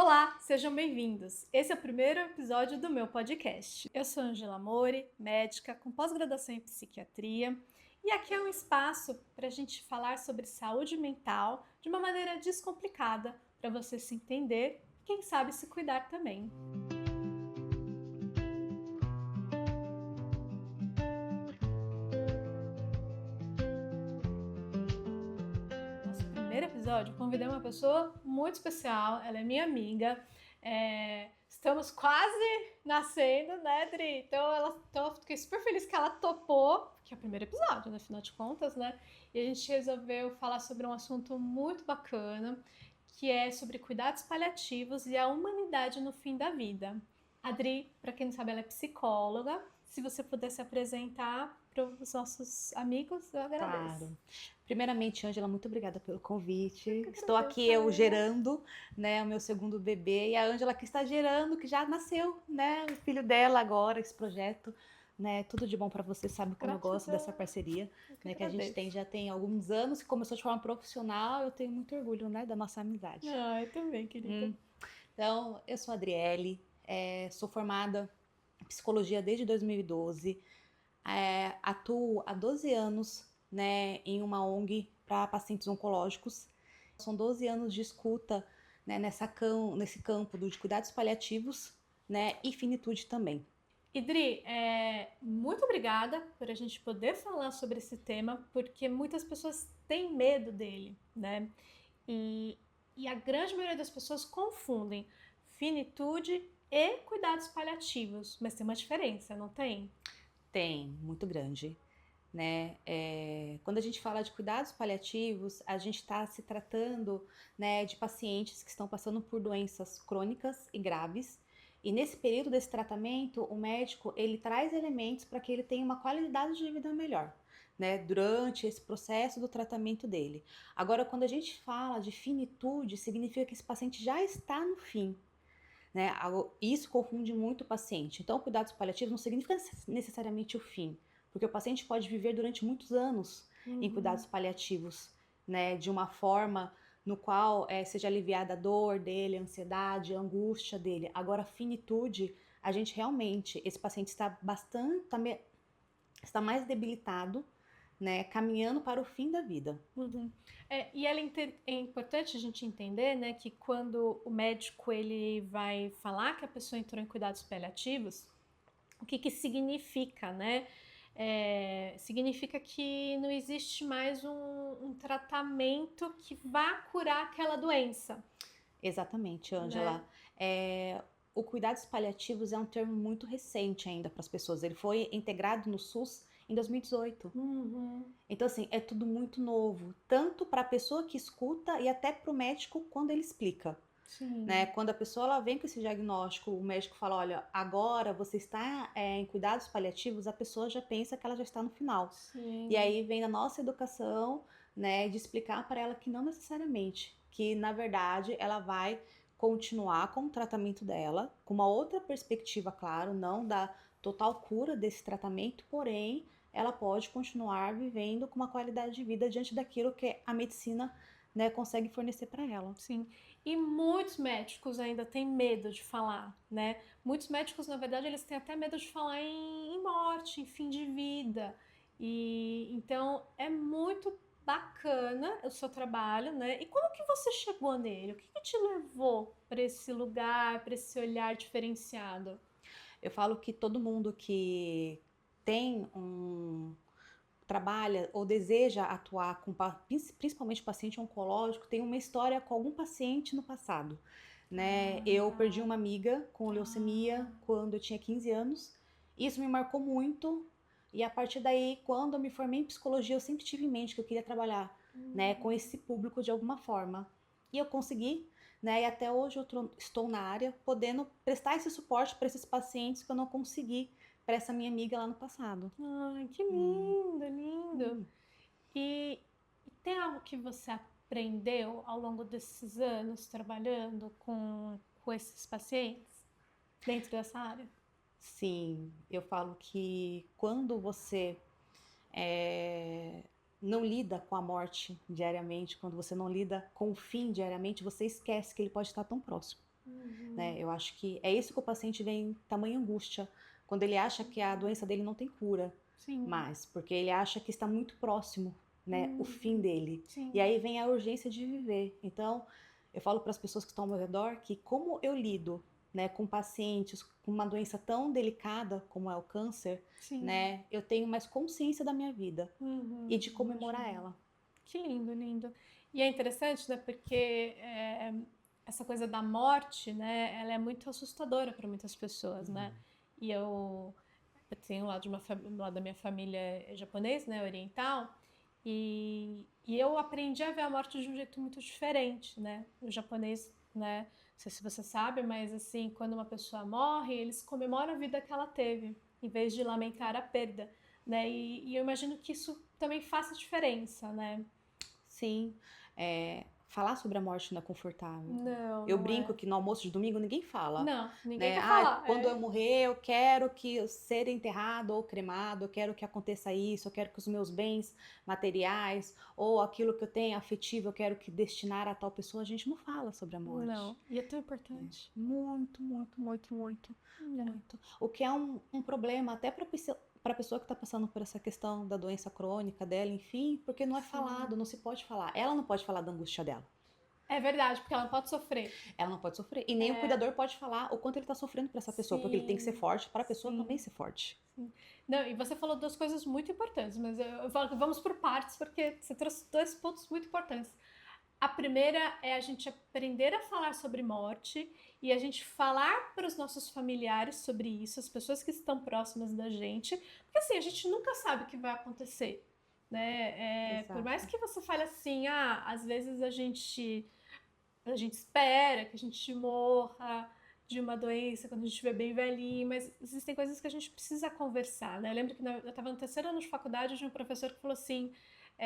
Olá, sejam bem-vindos. Esse é o primeiro episódio do meu podcast. Eu sou Angela Mori, médica com pós-graduação em psiquiatria, e aqui é um espaço para a gente falar sobre saúde mental de uma maneira descomplicada, para você se entender e, quem sabe, se cuidar também. Nosso primeiro episódio, eu convidei uma pessoa muito especial, ela é minha amiga. Estamos quase nascendo, né, Dri? Então eu fiquei super feliz que ela topou, que é o primeiro episódio, né, afinal de contas, né? E a gente resolveu falar sobre um assunto muito bacana, que é sobre cuidados paliativos e a humanidade no fim da vida. A Dri, para quem não sabe, ela é psicóloga. Se você puder se apresentar para os nossos amigos, eu agradeço. Claro. Primeiramente, Ângela, muito obrigada pelo convite. Eu que Estou aqui agradeço, eu Ana. gerando, né, o meu segundo bebê e a Ângela que está gerando, que já nasceu, né, o filho dela agora, esse projeto, né, tudo de bom para você, sabe como eu gosto Gratidão. dessa parceria, Eu que né, que a gente agradeço. já tem alguns anos, que começou de forma profissional, eu tenho muito orgulho, né, da nossa amizade. Eu também, querida. Então, eu sou a Adriele, sou formada em psicologia desde 2012. Atuo há 12 anos, né, em uma ONG para pacientes oncológicos. São 12 anos de escuta, né, nesse campo de cuidados paliativos, né, e finitude também. Idri, muito obrigada por a gente poder falar sobre esse tema, porque muitas pessoas têm medo dele, né? E a grande maioria das pessoas confundem finitude e cuidados paliativos, mas tem uma diferença, não tem? Tem, muito grande. Né? Quando a gente fala de cuidados paliativos, a gente está se tratando, né, de pacientes que estão passando por doenças crônicas e graves. E nesse período desse tratamento, o médico ele traz elementos para que ele tenha uma qualidade de vida melhor, né, durante esse processo do tratamento dele. Agora, quando a gente fala de finitude, significa que esse paciente já está no fim. Né? Isso confunde muito o paciente. Então, cuidados paliativos não significa necessariamente o fim, porque o paciente pode viver durante muitos anos em cuidados paliativos, né? De uma forma no qual seja aliviada a dor dele, a ansiedade, a angústia dele. Agora, a finitude, a gente realmente, esse paciente está está mais debilitado, né? Caminhando para o fim da vida. E é importante a gente entender, né, que quando o médico ele vai falar que a pessoa entrou em cuidados paliativos, o que significa, né? Significa que não existe mais um tratamento que vá curar aquela doença. Exatamente, Ângela. Né? O cuidados paliativos é um termo muito recente ainda para as pessoas. Ele foi integrado no SUS em 2018. Então, assim, é tudo muito novo, tanto para a pessoa que escuta e até para o médico quando ele explica. Sim. Né? Quando a pessoa ela vem com esse diagnóstico, o médico fala, olha, agora você está em cuidados paliativos, a pessoa já pensa que ela já está no final. Sim. E aí vem a nossa educação, né, de explicar para ela que não necessariamente, que na verdade ela vai continuar com o tratamento dela, com uma outra perspectiva, claro, não da total cura desse tratamento, porém ela pode continuar vivendo com uma qualidade de vida diante daquilo que a medicina, né, consegue fornecer para ela. Sim. E muitos médicos ainda têm medo de falar, né? Muitos médicos, na verdade, eles têm até medo de falar em morte, em fim de vida. E então é muito bacana o seu trabalho, né? E como que você chegou nele? O que te levou para esse lugar, para esse olhar diferenciado? Eu falo que todo mundo que tem trabalha ou deseja atuar com principalmente paciente oncológico tem uma história com algum paciente no passado, né? Eu perdi uma amiga com leucemia quando eu tinha 15 anos. Isso me marcou muito e a partir daí, quando eu me formei em psicologia, eu sempre tive em mente que eu queria trabalhar, né, com esse público de alguma forma. E eu consegui, né? E até hoje eu estou na área, podendo prestar esse suporte para esses pacientes que eu não consegui para essa minha amiga lá no passado. Ai, que lindo, lindo. E tem algo que você aprendeu ao longo desses anos trabalhando com esses pacientes dentro dessa área? Sim, eu falo que quando você não lida com a morte diariamente, quando você não lida com o fim diariamente, você esquece que ele pode estar tão próximo. né? Eu acho que é isso que o paciente vem em tamanha angústia, quando ele acha que a doença dele não tem cura, Sim. mais, porque ele acha que está muito próximo, né, o fim dele. Sim. E aí vem a urgência de viver. Então, eu falo para as pessoas que estão ao meu redor que como eu lido, né, com pacientes com uma doença tão delicada como é o câncer, Sim. né, eu tenho mais consciência da minha vida e de comemorar ela. Que lindo, lindo. E é interessante, né, porque essa coisa da morte, né, ela é muito assustadora para muitas pessoas, né? E eu tenho um lado da minha família é japonês, né, oriental, e eu aprendi a ver a morte de um jeito muito diferente, né? O japonês, né, não sei se você sabe, mas assim, quando uma pessoa morre, eles comemoram a vida que ela teve, em vez de lamentar a perda, né? E eu imagino que isso também faça diferença, né? Sim, falar sobre a morte não é confortável. Não, Eu não brinco é. que no almoço de domingo ninguém fala, Não, ninguém né? quer Ah, falar. quando eu morrer, eu quero que eu ser enterrado ou cremado, eu quero que aconteça isso, eu quero que os meus bens materiais ou aquilo que eu tenho afetivo, eu quero que destinar a tal pessoa. A gente não fala sobre a morte. Não, e é tão importante. Muito, muito, muito, muito, muito. O que é um problema até para a pessoa que está passando por essa questão da doença crônica dela, enfim, porque não é falado, não se pode falar. Ela não pode falar da angústia dela. É verdade, porque ela não pode sofrer. Ela não pode sofrer. E nem o cuidador pode falar o quanto ele está sofrendo para essa pessoa, porque ele tem que ser forte para a pessoa também ser forte. Sim. Não, e você falou duas coisas muito importantes, mas eu falo que vamos por partes, porque você trouxe dois pontos muito importantes. A primeira é a gente aprender a falar sobre morte e a gente falar para os nossos familiares sobre isso, as pessoas que estão próximas da gente, porque assim, a gente nunca sabe o que vai acontecer, né? Por mais que você fale assim, às vezes a gente espera que a gente morra de uma doença quando a gente estiver bem velhinho, mas existem coisas que a gente precisa conversar, né? Eu lembro que eu estava no terceiro ano de faculdade de um professor que falou assim,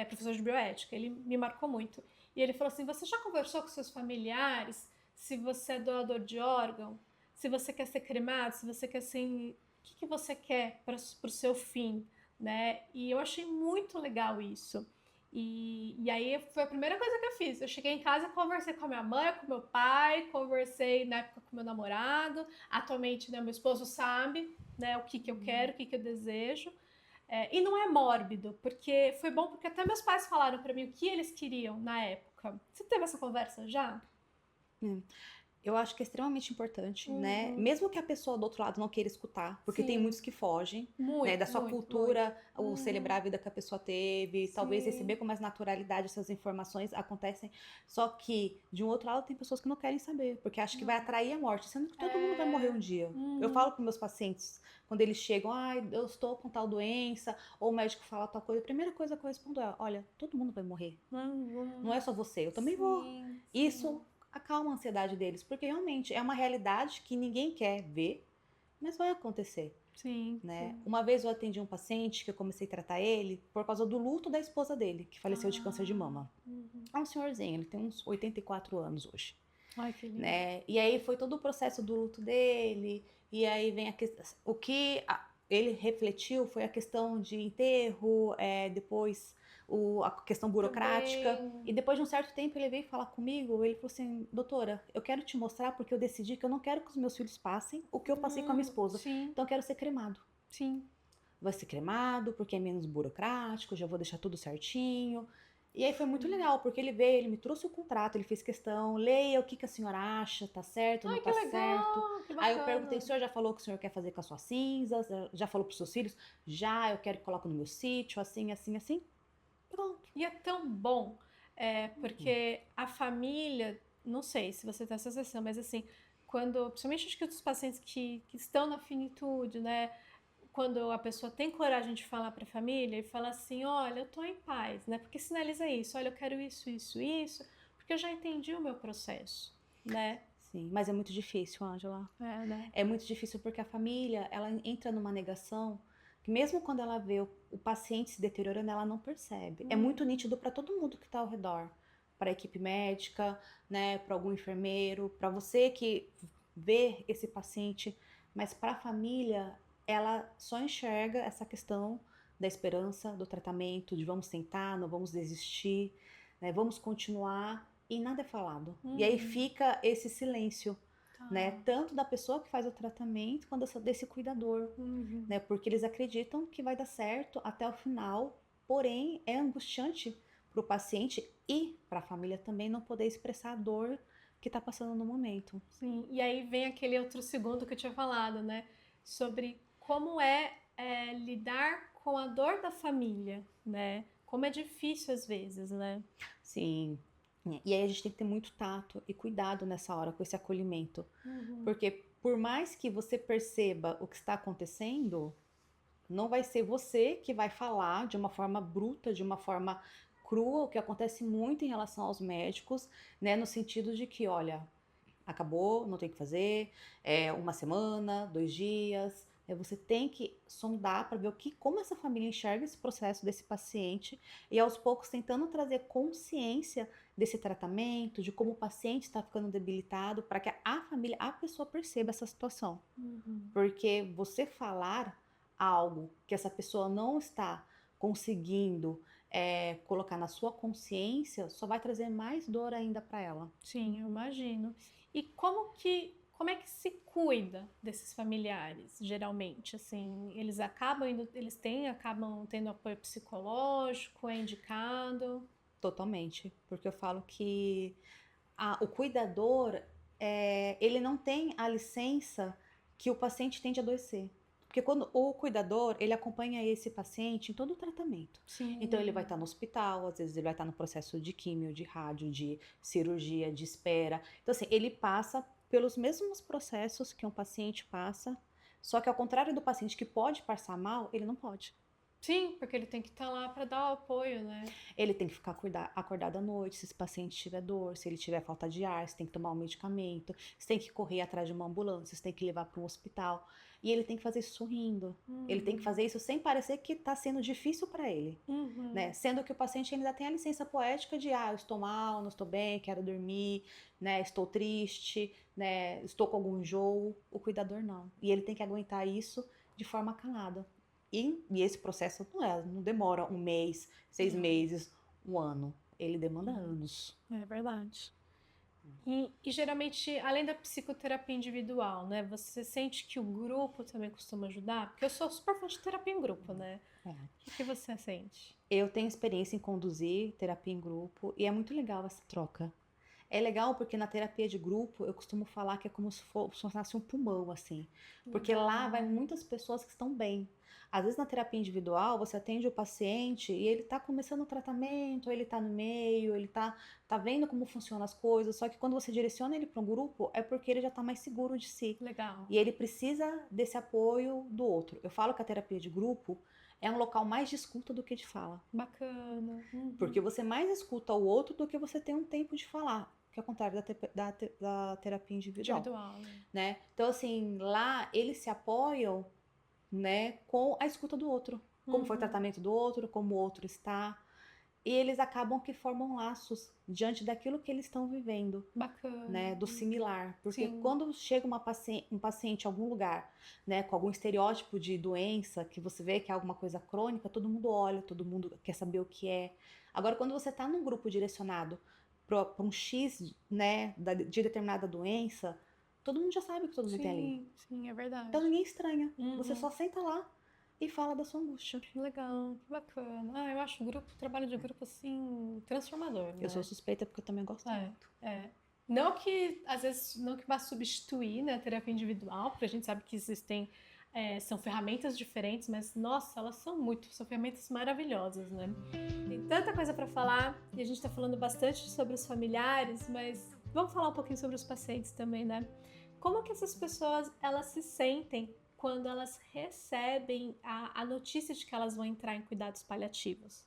professor de bioética, ele me marcou muito. E ele falou assim, você já conversou com seus familiares se você é doador de órgão? Se você quer ser cremado? Se você quer ser... O que você quer para o seu fim? Né? E eu achei muito legal isso. E aí foi a primeira coisa que eu fiz. Eu cheguei em casa, conversei com a minha mãe, com meu pai, conversei na época com meu namorado. Atualmente, né, meu esposo sabe, né, o que eu quero, o que eu desejo. E não é mórbido, porque foi bom porque até meus pais falaram para mim o que eles queriam na época. Você teve essa conversa já? Eu acho que é extremamente importante, né? Mesmo que a pessoa do outro lado não queira escutar, porque tem muitos que fogem, né? Da sua cultura, ou celebrar a vida que a pessoa teve, talvez receber com mais naturalidade essas informações acontecem. Só que, de um outro lado, tem pessoas que não querem saber, porque acham que vai atrair a morte, sendo que todo mundo vai morrer um dia. Eu falo com meus pacientes, quando eles chegam, eu estou com tal doença, ou o médico fala tal coisa, a primeira coisa que eu respondo é, olha, todo mundo vai morrer. Não é só você, eu também vou. Isso acalma a ansiedade deles, porque realmente é uma realidade que ninguém quer ver, mas vai acontecer. Né? Uma vez eu atendi um paciente que eu comecei a tratar ele por causa do luto da esposa dele, que faleceu de câncer de mama. É um senhorzinho, ele tem uns 84 anos hoje. Ai, que lindo. Né? E aí foi todo o processo do luto dele, e aí vem o que ele refletiu foi a questão de enterro, depois a questão burocrática. Também. E depois de um certo tempo ele veio falar comigo, ele falou assim, doutora, eu quero te mostrar porque eu decidi que eu não quero que os meus filhos passem o que eu passei com a minha esposa. Então eu quero ser cremado. Vai ser cremado porque é menos burocrático, já vou deixar tudo certinho. E aí foi muito legal, porque ele veio, ele me trouxe o contrato, ele fez questão, leia o que a senhora acha, tá certo, não tá certo. Aí eu perguntei, o senhor já falou o que o senhor quer fazer com as suas cinzas? Já falou pros seus filhos? Já, eu quero que coloque no meu sítio, assim, assim, assim. Pronto. E é tão bom, porque a família, não sei se você tem essa sensação, mas assim, principalmente acho que os pacientes que estão na finitude, né? Quando a pessoa tem coragem de falar para a família e fala assim, olha, eu tô em paz, né? Porque sinaliza isso, olha, eu quero isso, isso, isso, porque eu já entendi o meu processo, né? Sim, mas é muito difícil, Ângela. Né? É muito difícil porque a família, ela entra numa negação que mesmo quando ela vê o paciente se deteriorando, ela não percebe. É muito nítido para todo mundo que está ao redor, para a equipe médica, né, para algum enfermeiro, para você que vê esse paciente, mas para a família ela só enxerga essa questão da esperança, do tratamento, de vamos tentar, não vamos desistir, né, vamos continuar, e nada é falado. E aí fica esse silêncio, né? Tanto da pessoa que faz o tratamento, quanto desse cuidador, né? Porque eles acreditam que vai dar certo até o final, porém é angustiante para o paciente e para a família também não poder expressar a dor que está passando no momento. Sim, e aí vem aquele outro segundo que eu tinha falado, né? Sobre como lidar com a dor da família, né? Como é difícil às vezes, né? Sim. E aí a gente tem que ter muito tato e cuidado nessa hora com esse acolhimento. Porque por mais que você perceba o que está acontecendo, não vai ser você que vai falar de uma forma bruta, de uma forma crua, o que acontece muito em relação aos médicos, né? No sentido de que, olha, acabou, não tem o que fazer, uma semana, 2 dias. Você tem que sondar para ver como essa família enxerga esse processo desse paciente e aos poucos tentando trazer consciência desse tratamento, de como o paciente está ficando debilitado, para que a família, a pessoa perceba essa situação. Porque você falar algo que essa pessoa não está conseguindo colocar na sua consciência, só vai trazer mais dor ainda para ela. Sim, eu imagino. E como é que se cuida desses familiares, geralmente? Assim, acabam tendo apoio psicológico, é indicado? Totalmente, porque eu falo que o cuidador, ele não tem a licença que o paciente tem de adoecer. Porque quando o cuidador, ele acompanha esse paciente em todo o tratamento. Sim. Então ele vai estar no hospital, às vezes ele vai estar no processo de químio, de rádio, de cirurgia, de espera. Então assim, ele passa pelos mesmos processos que um paciente passa, só que ao contrário do paciente que pode passar mal, ele não pode. Sim, porque ele tem que estar lá para dar o apoio, né? Ele tem que ficar acordado à noite, se esse paciente tiver dor, se ele tiver falta de ar, você tem que tomar um medicamento, você tem que correr atrás de uma ambulância, você tem que levar para um hospital. E ele tem que fazer isso sorrindo. Ele tem que fazer isso sem parecer que está sendo difícil para ele. Né? Sendo que o paciente ainda tem a licença poética de eu estou mal, não estou bem, quero dormir, né? Estou triste, né? Estou com algum enjoo. O cuidador não. E ele tem que aguentar isso de forma calada. E esse processo não demora 1 mês, 6 meses, 1 ano. Ele demanda anos. É verdade. E geralmente, além da psicoterapia individual, né? Você sente que o grupo também costuma ajudar? Porque eu sou super fã de terapia em grupo, né? O que você sente? Eu tenho experiência em conduzir terapia em grupo e é muito legal essa troca. É legal porque na terapia de grupo eu costumo falar que é como se fosse um pulmão, assim. Porque lá vai muitas pessoas que estão bem. Às vezes na terapia individual você atende o paciente e ele tá começando o tratamento, ele tá no meio, ele tá vendo como funcionam as coisas. Só que quando você direciona ele para um grupo é porque ele já tá mais seguro de si. Legal. E ele precisa desse apoio do outro. Eu falo que a terapia de grupo é um local mais de escuta do que de fala. Bacana. Porque você mais escuta o outro do que você tem um tempo de falar. Que é o contrário da terapia individual. Né? Então, assim, lá eles se apoiam, né, com a escuta do outro. Como foi o tratamento do outro, como o outro está. E eles acabam que formam laços diante daquilo que eles estão vivendo. Bacana. Né, do similar. Porque quando chega um paciente em algum lugar, né, com algum estereótipo de doença, que você vê que é alguma coisa crônica, todo mundo olha, todo mundo quer saber o que é. Agora, quando você está num grupo direcionado para um X, né, de determinada doença, todo mundo já sabe o que todo mundo tem ali. Sim, é verdade. Então ninguém estranha. Você só senta lá e fala da sua angústia. Que legal, que bacana. Eu acho o trabalho de grupo, assim, transformador, né? Eu sou suspeita porque eu também gosto muito. Não que, às vezes, não que vá substituir, né, a terapia individual, porque a gente sabe que existem, são ferramentas diferentes, mas, nossa, elas são ferramentas maravilhosas, né? Tem tanta coisa para falar, e a gente tá falando bastante sobre os familiares, mas vamos falar um pouquinho sobre os pacientes também, né? Como que essas pessoas, elas se sentem quando elas recebem a notícia de que elas vão entrar em cuidados paliativos?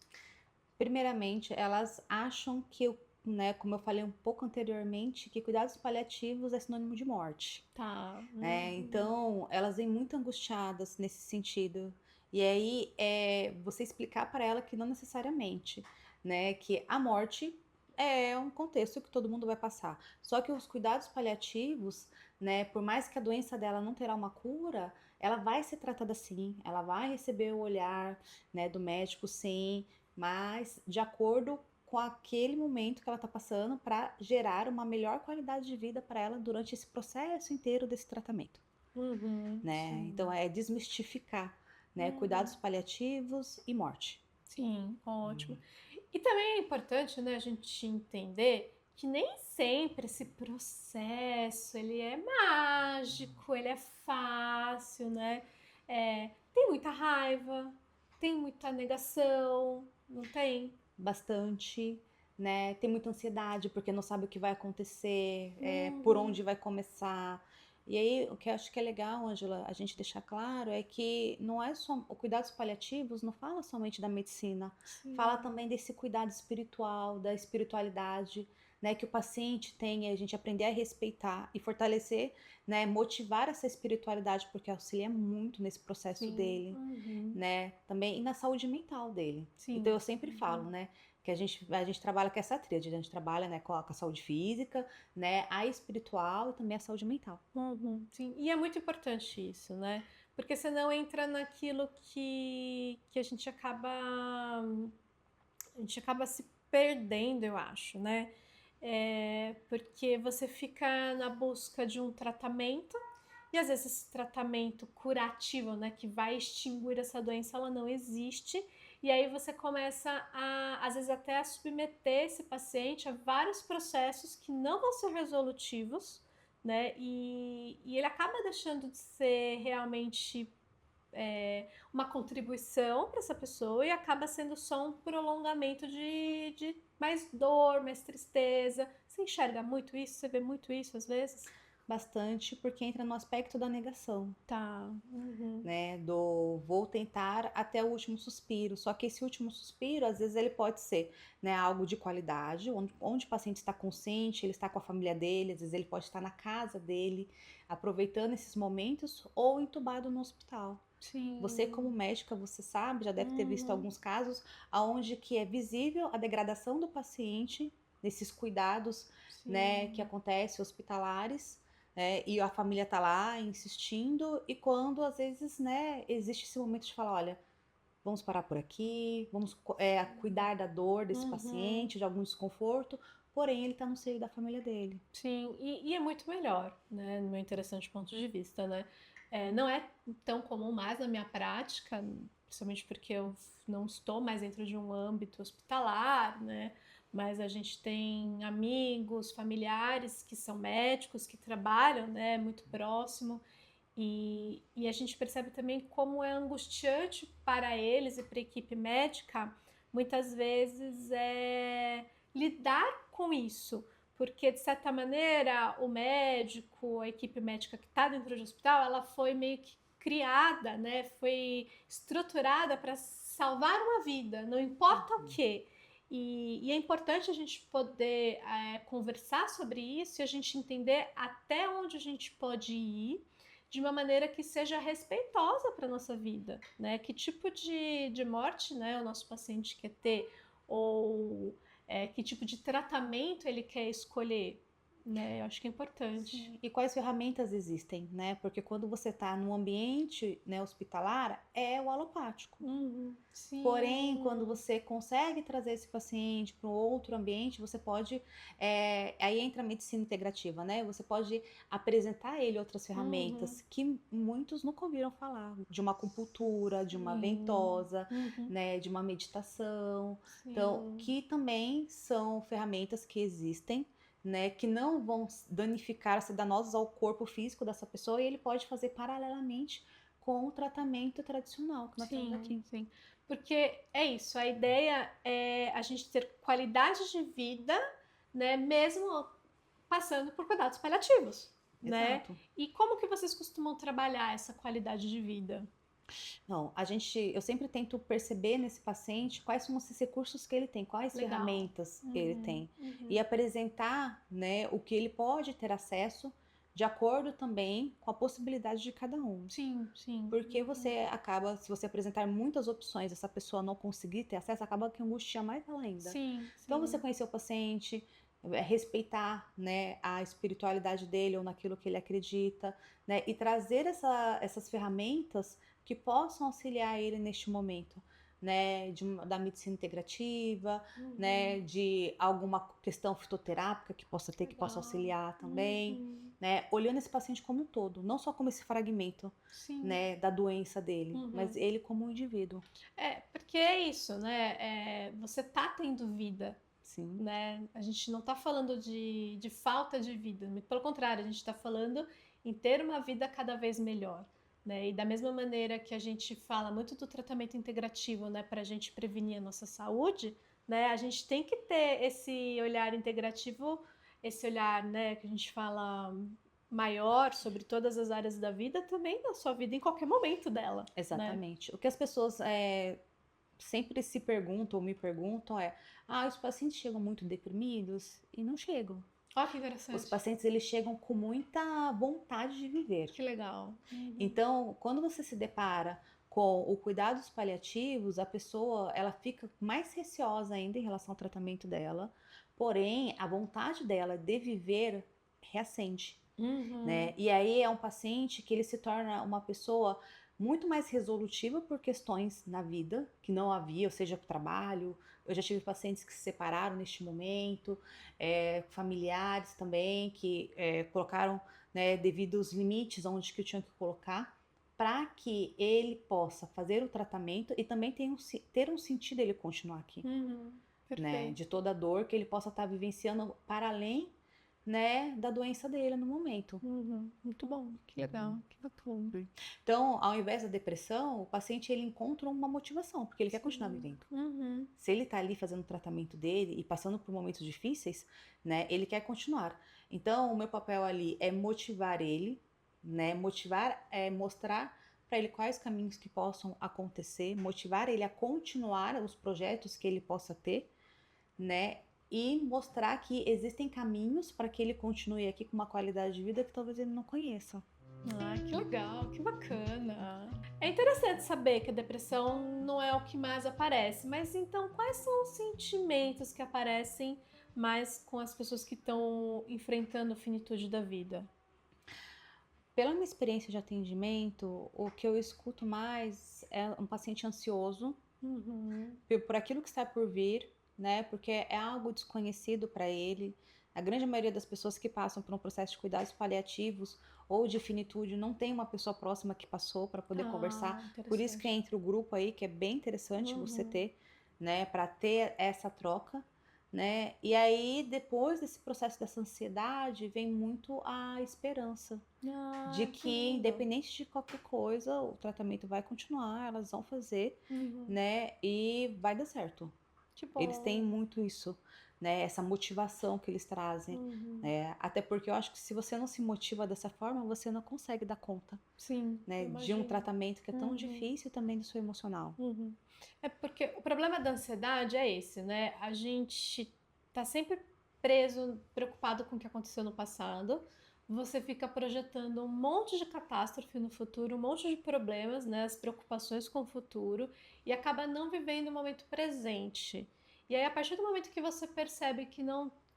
Primeiramente, elas acham que, né, como eu falei um pouco anteriormente, que cuidados paliativos é sinônimo de morte. Tá. Então, elas vêm muito angustiadas nesse sentido. E aí, você explicar para ela que não necessariamente, né, que a morte é um contexto que todo mundo vai passar. Só que os cuidados paliativos, né, por mais que a doença dela não terá uma cura, ela vai ser tratada sim, ela vai receber o olhar, né, do médico sim, mas de acordo com aquele momento que ela está passando para gerar uma melhor qualidade de vida para ela durante esse processo inteiro desse tratamento, né? Sim. Então é desmistificar, né? Cuidados paliativos e morte. Sim, ótimo. E também é importante, né, a gente entender que nem sempre esse processo ele é mágico, ele é fácil, né? Tem muita raiva, tem muita negação, não tem? Bastante, né? Tem muita ansiedade porque não sabe o que vai acontecer, por onde vai começar. E aí, o que eu acho que é legal, Ângela, a gente deixar claro é que não é só o cuidados paliativos, não fala somente da medicina, fala Sim. também desse cuidado espiritual, da espiritualidade, né, que o paciente tem, a gente aprender a respeitar e fortalecer, né, motivar essa espiritualidade porque auxilia muito nesse processo Sim. dele, né? Também e na saúde mental dele. Sim. Então eu sempre falo, né, que a gente trabalha com essa tríade, a gente trabalha, né, com a saúde física, né, a espiritual e também a saúde mental. Sim, e é muito importante isso, né? Porque senão entra naquilo que a gente acaba se perdendo, eu acho, né? Porque você fica na busca de um tratamento e às vezes esse tratamento curativo, né, que vai extinguir essa doença, ela não existe. E aí você começa às vezes até a submeter esse paciente a vários processos que não vão ser resolutivos, né? E ele acaba deixando de ser realmente uma contribuição para essa pessoa e acaba sendo só um prolongamento de mais dor, mais tristeza. Você enxerga muito isso? Você vê muito isso às vezes? Bastante, porque entra no aspecto da negação, Tá. né, do vou tentar até o último suspiro. Só que esse último suspiro, às vezes, ele pode ser, né, algo de qualidade, onde o paciente está consciente, ele está com a família dele, às vezes ele pode estar na casa dele, aproveitando esses momentos, ou entubado no hospital. Sim. Você, como médica, você sabe, já deve ter visto alguns casos onde que é visível a degradação do paciente, nesses cuidados, né, que acontecem hospitalares, e a família tá lá insistindo, e quando às vezes, né, existe esse momento de falar, olha, vamos parar por aqui, vamos cuidar da dor desse paciente, de algum desconforto, porém ele tá no seio da família dele. Sim, e é muito melhor, né, no meu interessante ponto de vista, né? Não é tão comum mais na minha prática, principalmente porque eu não estou mais dentro de um âmbito hospitalar, né? Mas a gente tem amigos, familiares que são médicos, que trabalham, né, muito próximo, e a gente percebe também como é angustiante para eles e para a equipe médica, muitas vezes, lidar com isso. Porque, de certa maneira, o médico, a equipe médica que está dentro do hospital, ela foi meio que criada, né? Foi estruturada para salvar uma vida, não importa o quê. E é importante a gente poder conversar sobre isso e a gente entender até onde a gente pode ir de uma maneira que seja respeitosa para a nossa vida, né? Que tipo de morte, né, o nosso paciente quer ter, ou que tipo de tratamento ele quer escolher, né? Eu acho que é importante. Sim. E quais ferramentas existem, né? Porque quando você está num ambiente, né, hospitalar, é o alopático. Sim. Porém, quando você consegue trazer esse paciente para um outro ambiente, você pode. Aí entra a medicina integrativa, né? Você pode apresentar a ele outras ferramentas que muitos nunca ouviram falar, de uma acupuntura, de uma ventosa, né? De uma meditação. Então, que também são ferramentas que existem, né, que não vão danificar, ser danosas ao corpo físico dessa pessoa, e ele pode fazer paralelamente com o tratamento tradicional que nós temos aqui. Sim. Porque é isso, a ideia é a gente ter qualidade de vida, né, mesmo passando por cuidados paliativos, né? Exato. E como que vocês costumam trabalhar essa qualidade de vida? Não, eu sempre tento perceber nesse paciente quais são esses recursos que ele tem, quais ferramentas ele tem, e apresentar, né, o que ele pode ter acesso de acordo também com a possibilidade de cada um. Sim. Porque você acaba, se você apresentar muitas opções, essa pessoa não conseguir ter acesso, acaba que angustia mais ela ainda. Sim. Então você conhecer o paciente, respeitar, né, a espiritualidade dele ou naquilo que ele acredita, né, e trazer essas ferramentas que possam auxiliar ele neste momento. né, da medicina integrativa, Uhum. né, de alguma questão fitoterápica que possa ter, que possa Legal. auxiliar também, Uhum. né, olhando esse paciente como um todo, não só como esse fragmento, Sim. né, da doença dele, mas Uhum. ele como um indivíduo. É, porque é isso, né? Você tá tendo vida, Sim, né? A gente não tá falando de falta de vida, muito pelo contrário, a gente tá falando em ter uma vida cada vez melhor, né? E da mesma maneira que a gente fala muito do tratamento integrativo, né, para a gente prevenir a nossa saúde, né? A gente tem que ter esse olhar integrativo, esse olhar, né, que a gente fala maior sobre todas as áreas da vida, também da sua vida em qualquer momento dela, né? exatamente. O que as pessoas sempre se perguntam ou me perguntam é: ah, os pacientes chegam muito deprimidos? E não chegam. Ó, que Os interessante. pacientes eles chegam com muita vontade de viver. Que legal. Uhum. Então, quando você se depara com o cuidados paliativos, a pessoa ela fica mais receosa ainda em relação ao tratamento dela, porém a vontade dela de viver reacende, Uhum. né? E aí é um paciente que ele se torna uma pessoa muito mais resolutiva por questões na vida que não havia, ou seja, trabalho. Eu já tive pacientes que se separaram neste momento, familiares também que colocaram, né, devido aos limites onde que eu tinha que colocar, para que ele possa fazer o tratamento e também ter um sentido ele continuar aqui, Uhum. né? De Perfeito. toda a dor que ele possa estar vivenciando para além, né, da doença dele no momento. Uhum. Muito bom. Que legal. Que bacana. Então, ao invés da depressão, o paciente ele encontra uma motivação, porque ele quer continuar Sim. vivendo. Uhum. Se ele está ali fazendo o tratamento dele e passando por momentos difíceis, né, ele quer continuar. Então, o meu papel ali é motivar ele, né, motivar é mostrar para ele quais caminhos que possam acontecer, motivar ele a continuar os projetos que ele possa ter, né, e mostrar que existem caminhos para que ele continue aqui com uma qualidade de vida que talvez ele não conheça. Ah, que legal, que bacana. É interessante saber que a depressão não é o que mais aparece, mas então quais são os sentimentos que aparecem mais com as pessoas que estão enfrentando a finitude da vida? Pela minha experiência de atendimento, o que eu escuto mais é um paciente ansioso Uhum. por aquilo que está por vir, né? Porque é algo desconhecido para ele. A grande maioria das pessoas que passam por um processo de cuidados paliativos ou de finitude não tem uma pessoa próxima que passou para poder Ah, conversar. Por isso que é interessante. entre o grupo aí, que é bem interessante você Uhum. ter, né? Para ter essa troca, né? E aí, depois desse processo dessa ansiedade, vem muito a esperança de Ah, que que, lindo. independente de qualquer coisa, o tratamento vai continuar, elas vão fazer, Uhum. né? E vai dar certo. Que Eles têm bom. muito isso, né? Essa motivação que eles trazem, Uhum. né? Até porque eu acho que se você não se motiva dessa forma, você não consegue dar conta, Sim, eu né? De um imagino. tratamento que é tão Uhum. difícil também do seu emocional. Uhum. É porque o problema da ansiedade é esse, né? A gente tá sempre preso, preocupado com o que aconteceu no passado. Você fica projetando um monte de catástrofe no futuro, um monte de problemas, né? As preocupações com o futuro e acaba não vivendo o momento presente. E aí, a partir do momento que você percebe que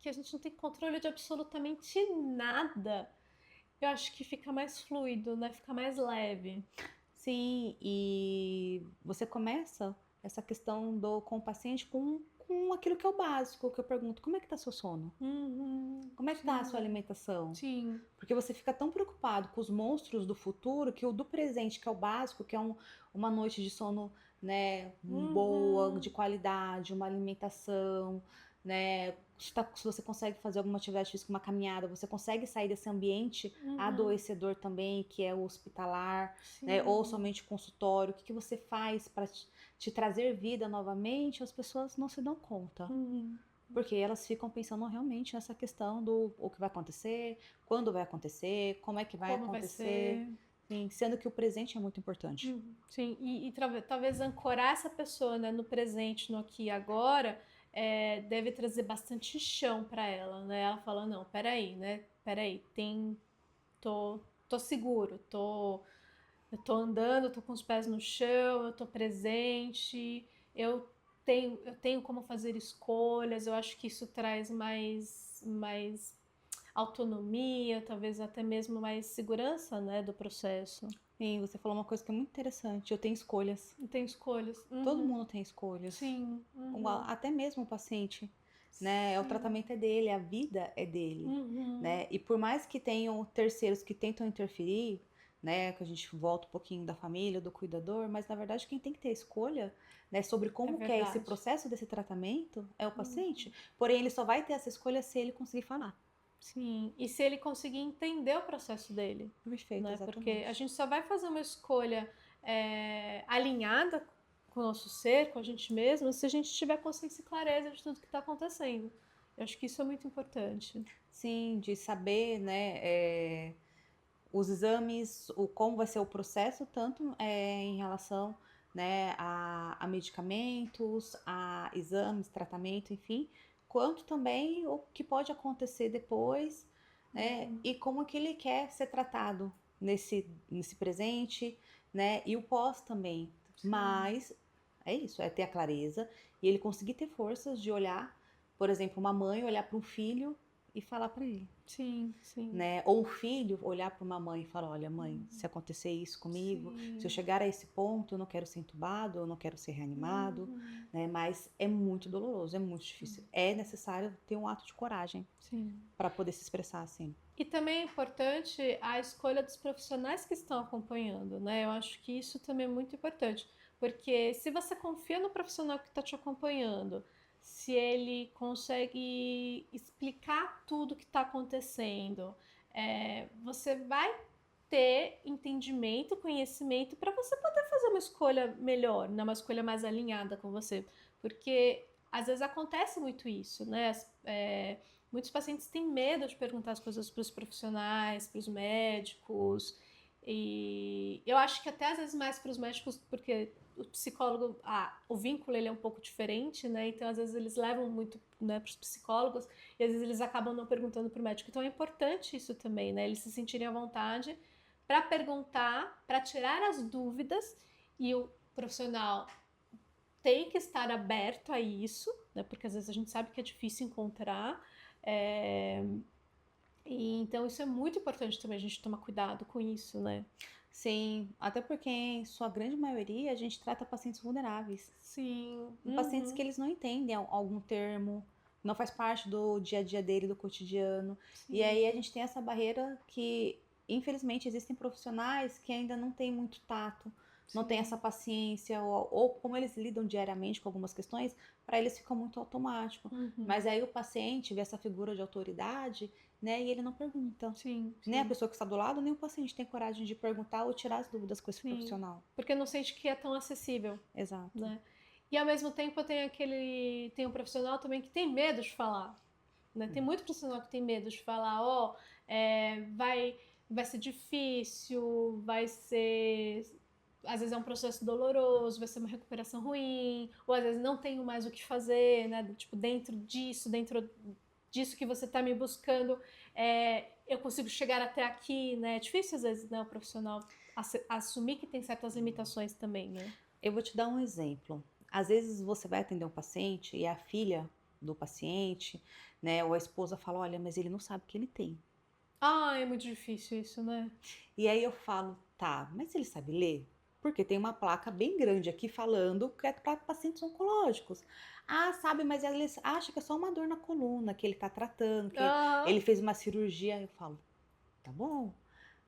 a gente não tem controle de absolutamente nada, eu acho que fica mais fluido, né? Fica mais leve. Sim, e você começa essa questão com o paciente com aquilo que é o básico, que eu pergunto, como é que tá seu sono? Uhum, Como é que tá a sua sim, alimentação? sim. Porque você fica tão preocupado com os monstros do futuro que o do presente, que é o básico, que é uma noite de sono, né, boa, de Uhum, qualidade, uma alimentação, né, se você consegue fazer alguma atividade física, uma caminhada, você consegue sair desse ambiente uhum, adoecedor também, que é o hospitalar, né, ou sim. somente consultório. O que que você faz para te trazer vida novamente? As pessoas não se dão conta. Uhum. Porque elas ficam pensando realmente nessa questão do o que vai acontecer, quando vai acontecer, como é que vai Como vai acontecer, ser? sim, sendo que o presente é muito importante. Uhum, sim, talvez ancorar essa pessoa, né, no presente, no aqui e agora, deve trazer bastante chão para ela, né? Ela fala, não, peraí, né? Peraí, tô, tô seguro, eu tô andando, tô com os pés no chão, eu tô presente, eu tenho como fazer escolhas, eu acho que isso traz mais autonomia, talvez até mesmo mais segurança, né, do processo. Sim, você falou uma coisa que é muito interessante. Eu tenho escolhas. E tem escolhas. Todo mundo tem escolhas. Sim. Até mesmo o paciente, né? O Sim. tratamento é dele, a vida é dele, né? E por mais que tenham terceiros que tentam interferir, né? Que a gente volta um pouquinho da família, do cuidador, mas na verdade quem tem que ter escolha, né? Sobre como que é esse verdade. processo desse tratamento é o paciente. Porém, ele só vai ter essa escolha se ele conseguir falar. Sim, e se ele conseguir entender o processo dele, Perfeito, né? exatamente. Porque a gente só vai fazer uma escolha alinhada com o nosso ser, com a gente mesmo, se a gente tiver consciência e clareza de tudo que está acontecendo. Eu acho que isso é muito importante. Sim, de saber, né? Os exames, como vai ser o processo, tanto em relação, né, a medicamentos, a exames, tratamento, enfim, quanto também o que pode acontecer depois, né, e como que ele quer ser tratado nesse presente, né, e o pós também. Sim. Mas é isso, é ter a clareza e ele conseguir ter forças de olhar, por exemplo, uma mãe olhar para um filho e falar para ele. Sim. Né? Ou um filho olhar para uma mãe e falar: olha, mãe, se acontecer isso comigo, se eu chegar a esse ponto, eu não quero ser entubado, eu não quero ser reanimado, né? Mas é muito doloroso, é muito difícil. É necessário ter um ato de coragem para poder se expressar assim. E também é importante a escolha dos profissionais que estão acompanhando, né? Eu acho que isso também é muito importante, porque se você confia no profissional que está te acompanhando, se ele consegue explicar tudo que está acontecendo, você vai ter entendimento, conhecimento para você poder fazer uma escolha melhor, né? Uma escolha mais alinhada com você, porque às vezes acontece muito isso, né? Muitos pacientes têm medo de perguntar as coisas para os profissionais, para os médicos, e eu acho que até às vezes mais para os médicos, porque o psicólogo, o vínculo ele é um pouco diferente, né? Então às vezes eles levam muito, né, para os psicólogos e às vezes eles acabam não perguntando para o médico. Então é importante isso também, né? Eles se sentirem à vontade para perguntar, para tirar as dúvidas, e o profissional tem que estar aberto a isso, né? Porque às vezes a gente sabe que é difícil encontrar. E então isso é muito importante também, a gente tomar cuidado com isso, né? Sim, até porque em sua grande maioria a gente trata pacientes vulneráveis. Sim. Pacientes que eles não entendem algum termo, não faz parte do dia a dia dele, do cotidiano. Sim. E aí a gente tem essa barreira que, infelizmente, existem profissionais que ainda não têm muito tato, não têm essa paciência, ou como eles lidam diariamente com algumas questões, para eles fica muito automático. Mas aí o paciente vê essa figura de autoridade, né, e ele não pergunta. Sim. Nem a pessoa que está do lado, nem o paciente tem coragem de perguntar ou tirar as dúvidas com esse profissional. Porque não sente que é tão acessível. Exato. Né? E ao mesmo tempo tem um profissional também que tem medo de falar. Né? Tem muito profissional que tem medo de falar, vai ser difícil, vai ser... Às vezes é um processo doloroso, vai ser uma recuperação ruim, ou às vezes não tenho mais o que fazer, né? Tipo, dentro disso que você está me buscando, eu consigo chegar até aqui, né? É difícil às vezes, né, o profissional assumir que tem certas limitações também, né? Eu vou te dar um exemplo. Às vezes você vai atender um paciente e a filha do paciente, né, ou a esposa fala: olha, mas ele não sabe o que ele tem. É muito difícil isso, né? E aí eu falo: tá, mas ele sabe ler? Porque tem uma placa bem grande aqui falando que é para pacientes oncológicos. Sabe, mas ele acha que é só uma dor na coluna que ele tá tratando, que ele fez uma cirurgia. Eu falo: tá bom,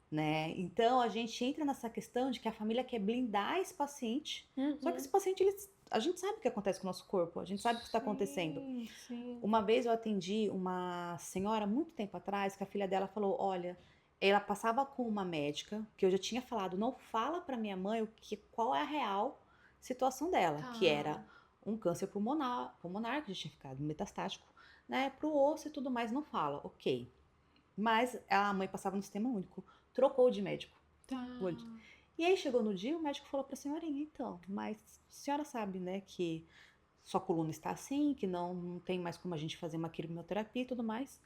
né? Então a gente entra nessa questão de que a família quer blindar esse paciente, só que esse paciente, a gente sabe o que acontece com o nosso corpo, a gente sabe o que está acontecendo. Sim. Uma vez eu atendi uma senhora muito tempo atrás que a filha dela falou: olha, ela passava com uma médica que eu já tinha falado, não fala para minha mãe qual é a real situação dela, que era um câncer pulmonar que já tinha ficado metastático, né, pro osso e tudo mais, não fala, ok. Mas a mãe passava no sistema único, trocou de médico. E aí chegou no dia, o médico falou pra senhorinha: então, mas a senhora sabe, né, que sua coluna está assim, que não tem mais como a gente fazer uma quimioterapia e tudo mais.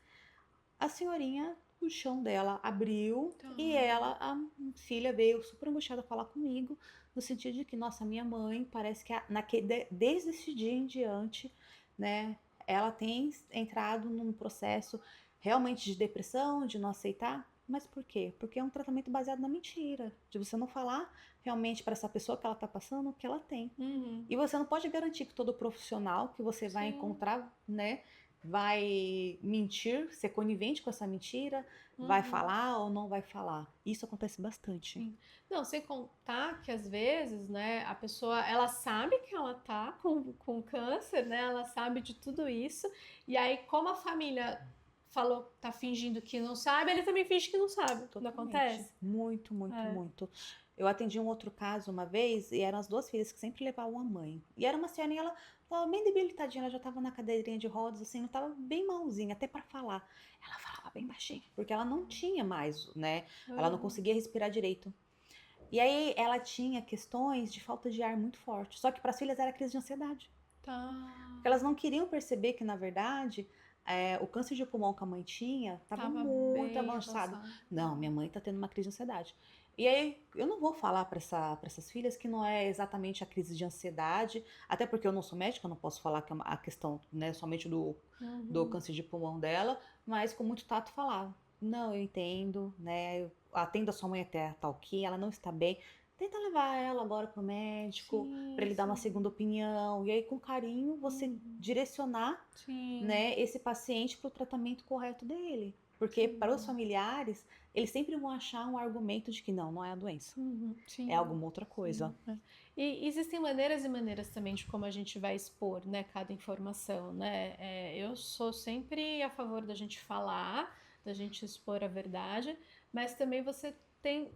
A senhorinha, o chão dela abriu e a filha veio super angustiada falar comigo, no sentido de que, nossa, minha mãe parece que desde esse dia em diante, né, ela tem entrado num processo realmente de depressão, de não aceitar. Mas por quê? Porque é um tratamento baseado na mentira, de você não falar realmente para essa pessoa que ela está passando o que ela tem. E você não pode garantir que todo profissional que você vai encontrar, né, vai mentir, ser conivente com essa mentira, vai falar ou não vai falar. Isso acontece bastante. Sim. Não, sem contar que às vezes, né, a pessoa, ela sabe que ela tá com câncer, né, ela sabe de tudo isso, e aí como a família falou, tá fingindo que não sabe, ele também finge que não sabe. Não acontece? Muito, muito. Eu atendi um outro caso uma vez e eram as duas filhas que sempre levavam a mãe. E era uma senhorinha, ela tava bem debilitadinha, ela já tava na cadeirinha de rodas, assim, não tava bem malzinha, até para falar. Ela falava bem baixinho, porque ela não tinha mais, né? Ela não conseguia respirar direito. E aí ela tinha questões de falta de ar muito forte. Só que para as filhas era crise de ansiedade. Tá. Porque elas não queriam perceber que, na verdade, o câncer de pulmão que a mãe tinha estava muito avançado. Não, minha mãe está tendo uma crise de ansiedade. E aí, eu não vou falar para essas filhas que não é exatamente a crise de ansiedade, até porque eu não sou médica, eu não posso falar que a questão, né, somente do câncer de pulmão dela, mas com muito tato falar. Não, eu entendo, né? Eu atendo a sua mãe até tal que ela não está bem. Tenta levar ela agora pro médico, para ele dar uma segunda opinião. E aí, com carinho, você direcionar, né, esse paciente para o tratamento correto dele. Porque para os familiares, eles sempre vão achar um argumento de que não é a doença. É alguma outra coisa. E existem maneiras e maneiras também de como a gente vai expor, né, cada informação, né? Eu sou sempre a favor da gente falar, da gente expor a verdade, mas também você tem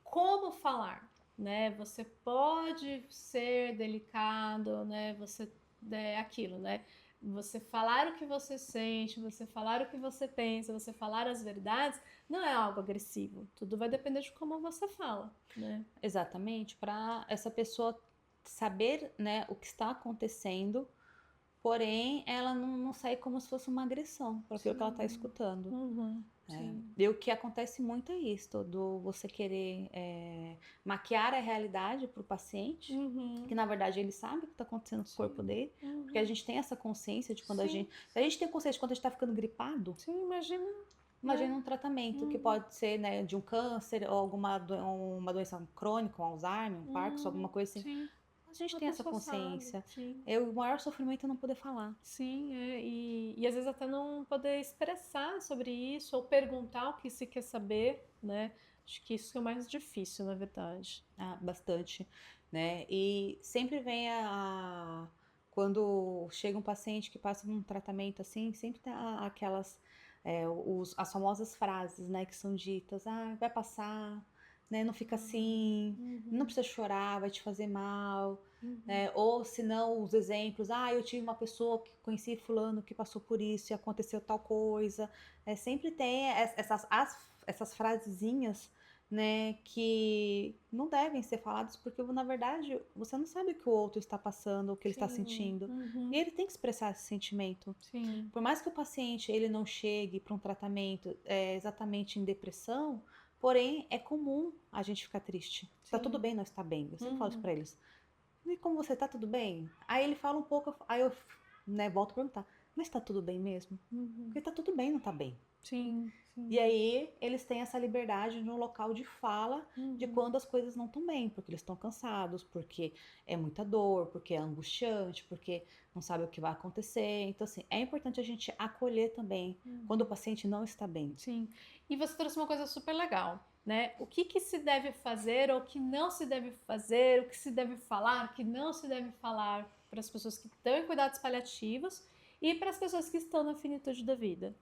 como falar, né? Você pode ser delicado, né? Você é aquilo, né? Você falar o que você sente, você falar o que você pensa, você falar as verdades, não é algo agressivo. Tudo vai depender de como você fala, né? Exatamente, para essa pessoa saber, né, o que está acontecendo, porém ela não sair como se fosse uma agressão para aquilo que ela está escutando. E o que acontece muito é isso, do você querer maquiar a realidade para o paciente, que na verdade ele sabe o que está acontecendo com o corpo dele, porque a gente tem essa consciência de quando a gente tem consciência de quando a gente está ficando gripado. Imagina um tratamento que pode ser, né, de um câncer ou uma doença crônica, um Alzheimer, um Parkinson, alguma coisa assim. A gente tem essa consciência. O maior sofrimento é não poder falar. Sim, e às vezes até não poder expressar sobre isso ou perguntar o que se quer saber, né? Acho que isso é o mais difícil, na verdade. Bastante, né? E sempre vem quando chega um paciente que passa por um tratamento assim, sempre tem aquelas as famosas frases, né, que são ditas, vai passar, né, não fica assim, não precisa chorar, vai te fazer mal, né, ou se não, os exemplos, eu tive uma pessoa que conheci fulano que passou por isso e aconteceu tal coisa, sempre tem essas frasezinhas, né, que não devem ser faladas porque, na verdade, você não sabe o que o outro está passando, o que ele está sentindo. E ele tem que expressar esse sentimento. Por mais que o paciente ele não chegue para um tratamento exatamente em depressão, porém, é comum a gente ficar triste. Tá tudo bem, não está bem. Eu sempre falo isso para eles. E como você tá, tudo bem? Aí ele fala um pouco, aí eu volto a perguntar, mas tá tudo bem mesmo? Porque tá tudo bem, não tá bem. E aí eles têm essa liberdade de um local de fala de quando as coisas não estão bem, porque eles estão cansados, porque é muita dor, porque é angustiante, porque não sabe o que vai acontecer. Então, assim, é importante a gente acolher também quando o paciente não está bem. E você trouxe uma coisa super legal, né? O que se deve fazer ou o que não se deve fazer, o que se deve falar, o que não se deve falar para as pessoas que estão em cuidados paliativos e para as pessoas que estão na finitude da vida.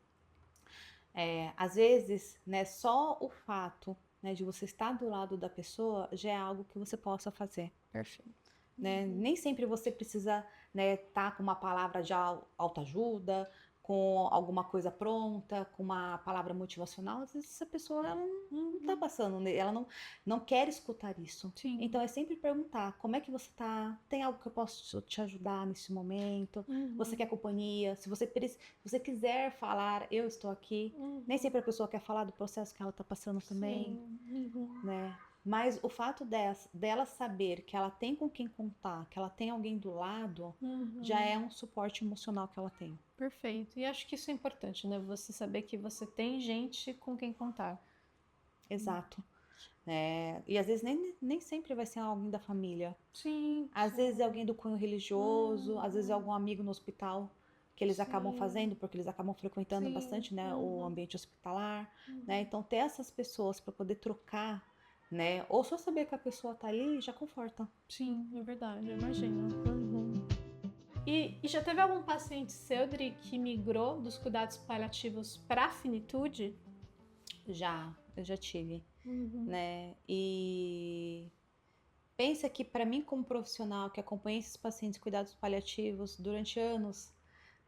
Às vezes, né, só o fato, né, de você estar do lado da pessoa já é algo que você possa fazer. Perfeito. Né? Nem sempre você precisa, né, tá com uma palavra de autoajuda, com alguma coisa pronta, com uma palavra motivacional. Às vezes essa pessoa ela não tá passando, ela não quer escutar isso. Então é sempre perguntar, como é que você tá? Tem algo que eu posso te ajudar nesse momento? Você quer companhia? Se você quiser falar, eu estou aqui. Nem sempre a pessoa quer falar do processo que ela tá passando também, né? Mas o fato dela saber que ela tem com quem contar, que ela tem alguém do lado, já é um suporte emocional que ela tem. Perfeito. E acho que isso é importante, né? Você saber que você tem gente com quem contar. Exato. E às vezes nem sempre vai ser alguém da família. Sim. Às vezes é alguém do cunho religioso, às vezes é algum amigo no hospital que eles acabam fazendo, porque eles acabam frequentando bastante, né, o ambiente hospitalar, né? Então ter essas pessoas para poder trocar, né? Ou só saber que a pessoa tá ali já conforta. Sim, é verdade, eu imagino. E já teve algum paciente seu, Dri, que migrou dos cuidados paliativos para a finitude? Eu já tive, né? E pensa que para mim como profissional que acompanhei esses pacientes em cuidados paliativos durante anos,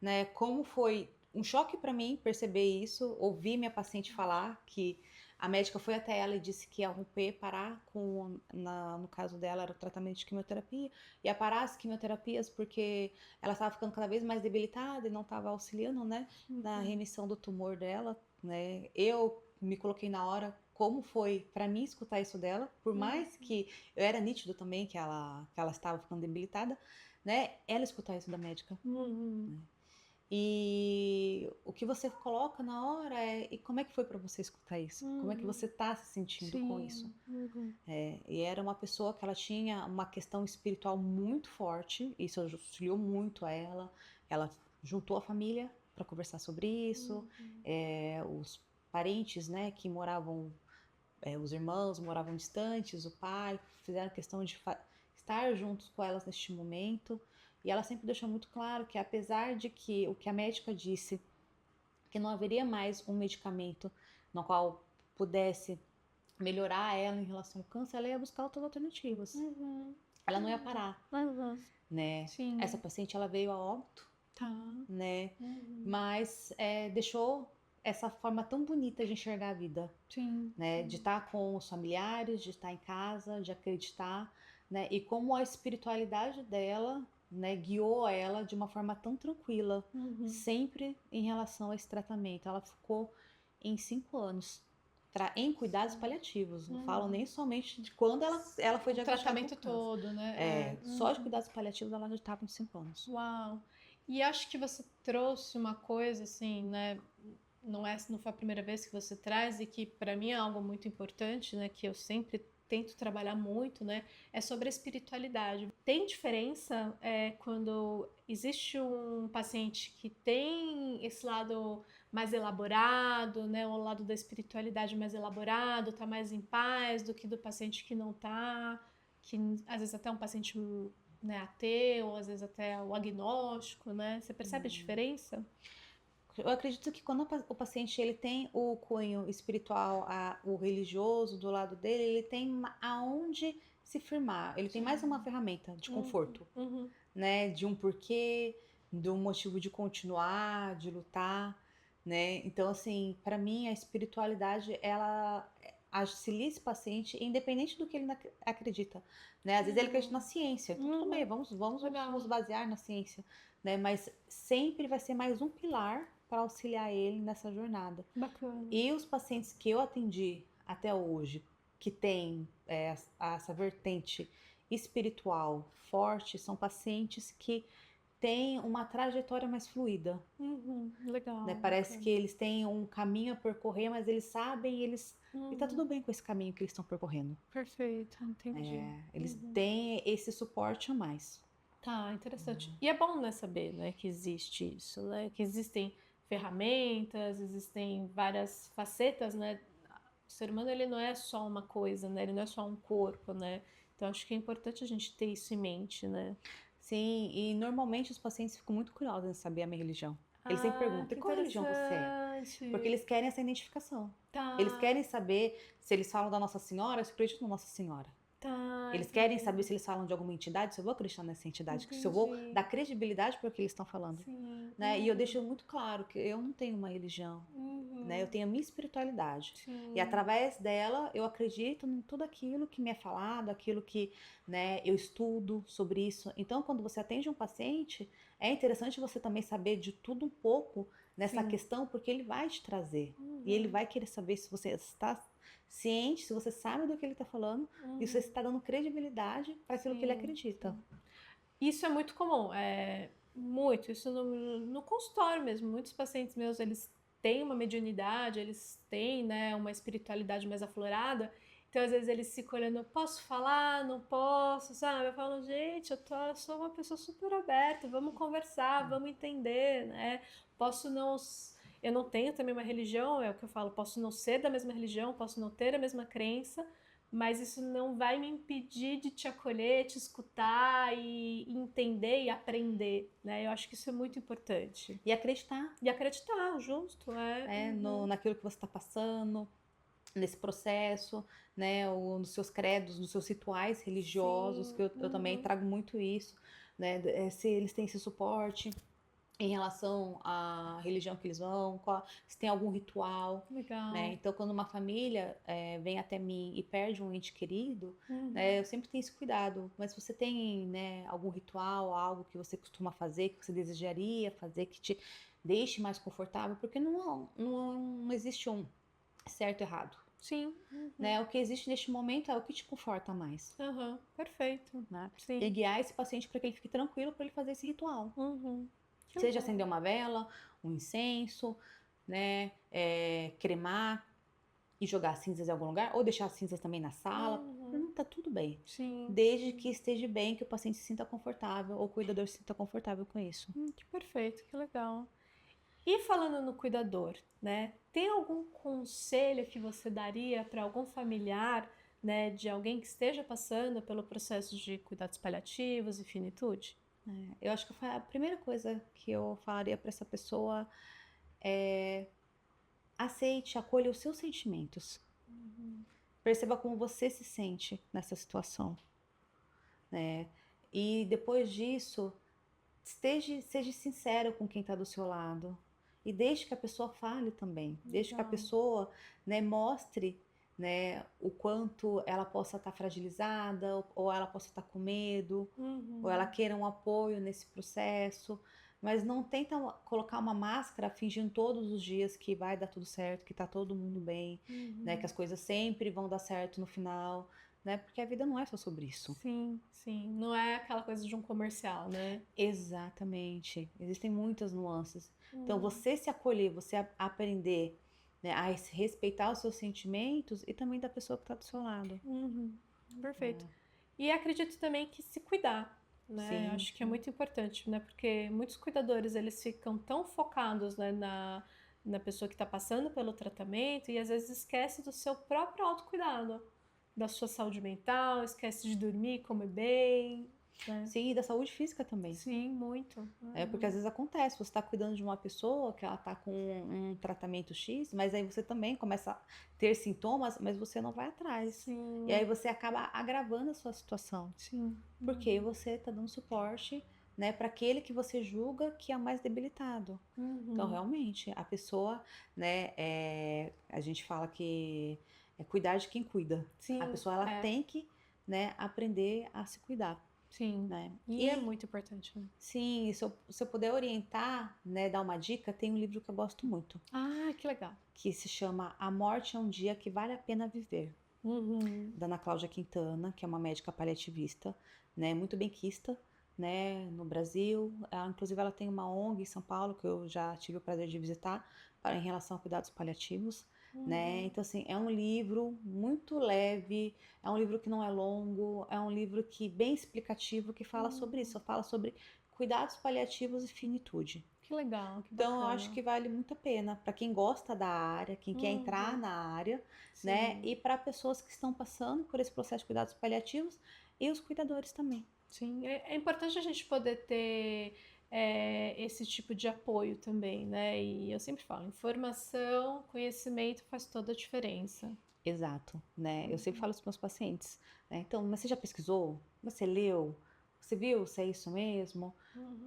né, como foi um choque para mim perceber isso, ouvir minha paciente falar que a médica foi até ela e disse que ia romper, parar no caso dela era o tratamento de quimioterapia, ia parar as quimioterapias porque ela estava ficando cada vez mais debilitada e não estava auxiliando, né, na remissão do tumor dela, né. Eu me coloquei na hora como foi para mim escutar isso dela, por mais que eu era nítido também que ela estava ficando debilitada, né, ela escutar isso da médica. Né? E o que você coloca na hora e como é que foi para você escutar isso? Como é que você tá se sentindo com isso? E era uma pessoa que ela tinha uma questão espiritual muito forte, isso auxiliou muito a ela juntou a família para conversar sobre isso, os parentes, né, que moravam, os irmãos moravam distantes, o pai, fizeram questão de estar juntos com elas neste momento. E ela sempre deixou muito claro que apesar de que o que a médica disse, que não haveria mais um medicamento no qual pudesse melhorar ela em relação ao câncer, ela ia buscar outras alternativas. Ela não ia parar, né? Sim. Essa paciente, ela veio a óbito, né? Mas deixou essa forma tão bonita de enxergar a vida, né? De estar com os familiares, de estar em casa, de acreditar, né? E como a espiritualidade dela, né, guiou ela de uma forma tão tranquila, sempre em relação a esse tratamento. Ela ficou em 5 anos em cuidados paliativos. Não falo nem somente de quando ela foi diagnosticada. O tratamento todo, né? Só de cuidados paliativos ela já estava com 5 anos. Uau! E acho que você trouxe uma coisa assim, né? Não foi a primeira vez que você traz e que para mim é algo muito importante, né? Que eu sempre tento trabalhar muito, né? É sobre a espiritualidade. Tem diferença quando existe um paciente que tem esse lado mais elaborado, né? O lado da espiritualidade mais elaborado, tá mais em paz do que do paciente que não tá, que às vezes até um paciente, né, ateu, às vezes até o agnóstico, né? Você percebe a diferença? Eu acredito que quando o paciente ele tem o cunho espiritual, o religioso do lado dele, ele tem aonde se firmar. Ele tem mais uma ferramenta de conforto, né? De um porquê, de um motivo de continuar, de lutar, né? Então, assim, para mim a espiritualidade ela auxilia esse paciente, independente do que ele acredita, né? Às vezes ele acredita na ciência, então, tudo bem, vamos nos basear na ciência, né? Mas sempre vai ser mais um pilar para auxiliar ele nessa jornada. Bacana. E os pacientes que eu atendi até hoje, que tem essa vertente espiritual forte, são pacientes que têm uma trajetória mais fluida. Legal. Né? Parece que eles têm um caminho a percorrer, mas eles sabem, e tá tudo bem com esse caminho que eles estão percorrendo. Perfeito, entendi. Eles têm esse suporte a mais. Tá, interessante. E é bom, né, saber, né, que existe isso, né, que existem ferramentas, existem várias facetas, né. O ser humano, ele não é só uma coisa, né, ele não é só um corpo, né. Então acho que é importante a gente ter isso em mente, né. Sim, e normalmente os pacientes ficam muito curiosos em saber a minha religião. Eles sempre perguntam, e qual religião você é? Porque eles querem essa identificação. Eles querem saber se eles falam da Nossa Senhora, se acreditam na Nossa Senhora. Eles querem saber se eles falam de alguma entidade, se eu vou acreditar nessa entidade, se eu vou dar credibilidade para o que eles estão falando. Né? E eu deixo muito claro que eu não tenho uma religião, né? Eu tenho a minha espiritualidade. E através dela eu acredito em tudo aquilo que me é falado, aquilo que, né, eu estudo sobre isso. Então, quando você atende um paciente, é interessante você também saber de tudo um pouco nessa Sim. questão, porque ele vai te trazer. E ele vai querer saber se você está ciente, se você sabe do que ele está falando, e se você está dando credibilidade para aquilo que ele Sim, acredita. sim. Isso é muito comum, muito, isso no consultório mesmo. Muitos pacientes meus, eles têm uma mediunidade, eles têm, né, uma espiritualidade mais aflorada, então às vezes eles ficam olhando, posso falar, não posso, sabe? Eu falo, gente, eu sou uma pessoa super aberta, vamos conversar, vamos entender, né? Posso não... Eu não tenho também uma religião, é o que eu falo, posso não ser da mesma religião, posso não ter a mesma crença, mas isso não vai me impedir de te acolher, te escutar e entender e aprender, né? Eu acho que isso é muito importante. E acreditar, E acreditar, justo, né, naquilo que você está passando, nesse processo, né, ou nos seus credos, nos seus rituais religiosos, Sim, que eu também trago muito isso, né, se eles têm esse suporte em relação à religião que eles vão, se tem algum ritual, legal. né? Então, quando uma família vem até mim e perde um ente querido, Uhum. né, eu sempre tenho esse cuidado. Mas se você tem, né, algum ritual, algo que você costuma fazer, que você desejaria fazer, que te deixe mais confortável, porque não existe um certo e errado. Sim. Né? O que existe neste momento é o que te conforta mais. Uhum. Perfeito. Né? Sim. E guiar esse paciente para que ele fique tranquilo para ele fazer esse ritual. Que Seja legal. acender uma vela, um incenso, né? Cremar e jogar cinzas em algum lugar, ou deixar as cinzas também na sala. Tá tudo bem. Sim. Desde que esteja bem, que o paciente se sinta confortável, ou o cuidador se sinta confortável com isso. Que perfeito, que legal. E falando no cuidador, né? Tem algum conselho que você daria para algum familiar, né, de alguém que esteja passando pelo processo de cuidados paliativos e finitude? Eu acho que a primeira coisa que eu falaria para essa pessoa é aceite, acolha os seus sentimentos. Perceba como você se sente nessa situação, né? E depois disso, seja sincero com quem está do seu lado. E deixe que a pessoa fale também. Deixe que a pessoa, né, mostre, né, o quanto ela possa estar fragilizada, ou ela possa estar com medo, ou ela queira um apoio nesse processo. Mas não tenta colocar uma máscara fingindo todos os dias que vai dar tudo certo, que tá todo mundo bem, né, que as coisas sempre vão dar certo no final, né? Porque a vida não é só sobre isso. Sim, sim. Não é aquela coisa de um comercial, né? Exatamente. Existem muitas nuances. Então, você se acolher, você aprender, né, a respeitar os seus sentimentos e também da pessoa que está do seu lado. Perfeito. E acredito também que se cuidar, né? Sim, Acho que é muito importante, né? Porque muitos cuidadores, eles ficam tão focados, né, na pessoa que está passando pelo tratamento e às vezes esquece do seu próprio autocuidado, da sua saúde mental, esquece de dormir, comer bem, né? Sim, e da saúde física também. Sim, muito. Porque às vezes acontece, você está cuidando de uma pessoa que ela está com um tratamento X, mas aí você também começa a ter sintomas, mas você não vai atrás. Sim. E aí você acaba agravando a sua situação. Sim. Porque você está dando suporte, né, para aquele que você julga que é mais debilitado. Então, realmente, a pessoa, né, a gente fala que é cuidar de quem cuida. Sim, A pessoa, ela tem que, né, aprender a se cuidar. Sim. Né? E é muito importante, né? Sim, se eu puder orientar, né, dar uma dica, tem um livro que eu gosto muito, Ah, que legal. que se chama A Morte é um Dia que Vale a Pena Viver, da Ana Cláudia Quintana, que é uma médica paliativista, né, muito benquista, né, no Brasil. Inclusive, ela tem uma ONG em São Paulo, que eu já tive o prazer de visitar, em relação a cuidados paliativos. Né? Então, assim, é um livro muito leve, é um livro que não é longo, é um livro que bem explicativo, que fala sobre isso, fala sobre cuidados paliativos e finitude. Que legal, que Então, eu bacana. acho que vale muito a pena para quem gosta da área, quem quer entrar na área, né? E para pessoas que estão passando por esse processo de cuidados paliativos e os cuidadores também. Sim, é importante a gente poder ter esse tipo de apoio também, né? E eu sempre falo, informação, conhecimento faz toda a diferença. Exato, né? Eu sempre falo para os meus pacientes, né? Então, mas você já pesquisou? Você leu? Você viu se é isso mesmo?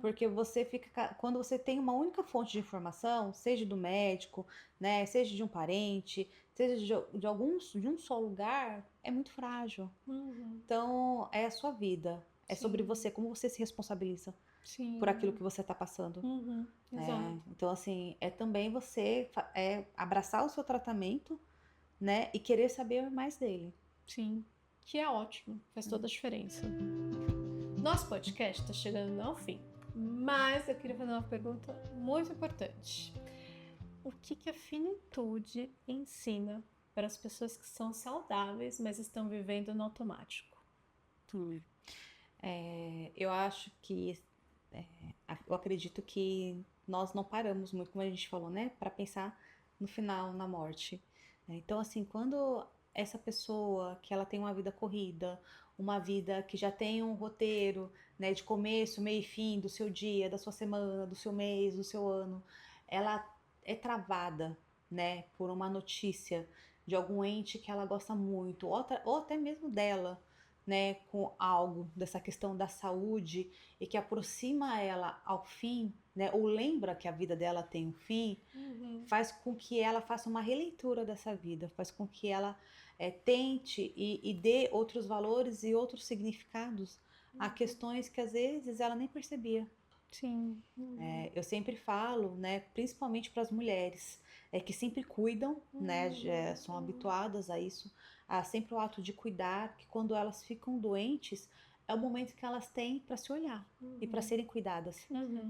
Porque você fica, quando você tem uma única fonte de informação, seja do médico, né? Seja de um parente, seja de um só lugar, é muito frágil. Então, é a sua vida, é sobre você, como você se responsabiliza. Sim. por aquilo que você está passando. Exato. Então, assim, é também você abraçar o seu tratamento, né? E querer saber mais dele. Sim, que é ótimo, faz toda a diferença. Nosso podcast está chegando ao fim, mas eu queria fazer uma pergunta muito importante. O que a finitude ensina para as pessoas que são saudáveis, mas estão vivendo no automático? Eu acho que, eu acredito que nós não paramos muito, como a gente falou, né? Para pensar no final, na morte. Então, assim, quando essa pessoa que ela tem uma vida corrida, uma vida que já tem um roteiro, né, de começo, meio e fim do seu dia, da sua semana, do seu mês, do seu ano, ela é travada, né, por uma notícia de algum ente que ela gosta muito, ou até mesmo dela, né, com algo dessa questão da saúde e que aproxima ela ao fim, né, ou lembra que a vida dela tem um fim, faz com que ela faça uma releitura dessa vida, faz com que ela tente e dê outros valores e outros significados a questões que às vezes ela nem percebia. Sim. Eu sempre falo, né, principalmente para as mulheres, que sempre cuidam, né, são habituadas a isso, a sempre o ato de cuidar, que quando elas ficam doentes, é o momento que elas têm para se olhar e para serem cuidadas.